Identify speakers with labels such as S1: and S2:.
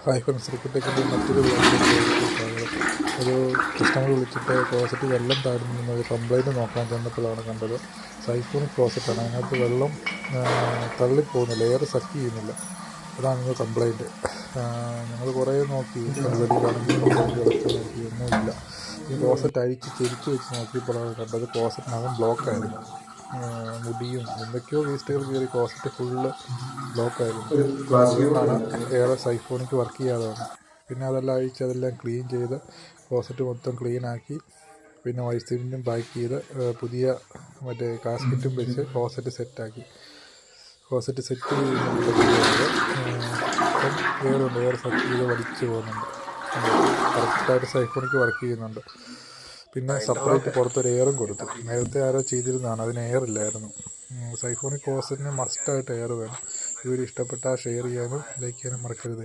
S1: Hi friends, റിക്കറ്റേക്കിൻ്റെ മറ്റൊരു വീഡിയോയിലേക്ക് സ്വാഗതം. ഒരു കസ്റ്റമർ വിളിച്ചിട്ട് ക്ലോസറ്റ് വെള്ളം താഴുന്ന ഒരു കംപ്ലയിൻറ്റ് നോക്കാൻ ചെന്നപ്പോഴാണ് കണ്ടത്. സൈഫോണിക് ക്ലോസറ്റാണ്. അതിനകത്ത് വെള്ളം തള്ളിപ്പോകുന്നില്ല, എയർ സക്ക് ചെയ്യുന്നില്ല. അതാണ് ഇന്ന് കംപ്ലയിൻറ്റ്. ഞങ്ങൾ കുറേ നോക്കി, വെളിയിലാണെങ്കിൽ കംപ്ലയിൻറ്റ് കളിച്ച് നോക്കി, ഒന്നുമില്ല. ഈ ക്ലോസറ്റ് അഴിച്ച് ചെരിച്ച് വെച്ച് നോക്കിയപ്പോഴാണ് കണ്ടത് ക്ലോസറ്റിനകം ബ്ലോക്കായിരുന്നു. മുടിയും എന്തൊക്കെയോ വേസ്റ്റുകൾ കയറി ക്ലോസറ്റ് ഫുള്ള് ബ്ലോക്കായിരുന്നു. അതുകൊണ്ടാണ് ഏറെ സൈഫോണിക്ക് വർക്ക് ചെയ്യാതെ വന്നത്. പിന്നെ അതെല്ലാം അഴിച്ച് അതെല്ലാം ക്ലീൻ ചെയ്ത് ക്ലോസറ്റ് മൊത്തം ക്ലീനാക്കി, പിന്നെ വൈറ്റ് സിമെൻറ്റും പാക്ക് ചെയ്ത് പുതിയ മറ്റേ കാസ്കറ്റും വെച്ച് ക്ലോസറ്റ് സെറ്റാക്കി. ക്ലോസറ്റ് സെറ്റ് ചെയ്യുന്നത് ഇപ്പം എയറുണ്ട്, എയർ സക്ക് ചെയ്ത് വലിച്ചു പോകുന്നുണ്ട്. കറക്റ്റായിട്ട് സൈഫോണിക്ക് വർക്ക് ചെയ്യുന്നുണ്ട്. പിന്നെ സെപ്പറേറ്റ് പുറത്തൊരു എയറും കൊടുത്തു. നേരത്തെ ആരോ ചെയ്തിരുന്നതാണ്, അതിന് എയർ ഇല്ലായിരുന്നു. സൈഫോണിക് ക്ലോസറ്റിന് മസ്റ്റായിട്ട് എയർ വേണം. വീഡിയോ ഇഷ്ടപ്പെട്ടാൽ ഷെയർ ചെയ്യാനും ലൈക്ക് ചെയ്യാനും മറക്കരുത്.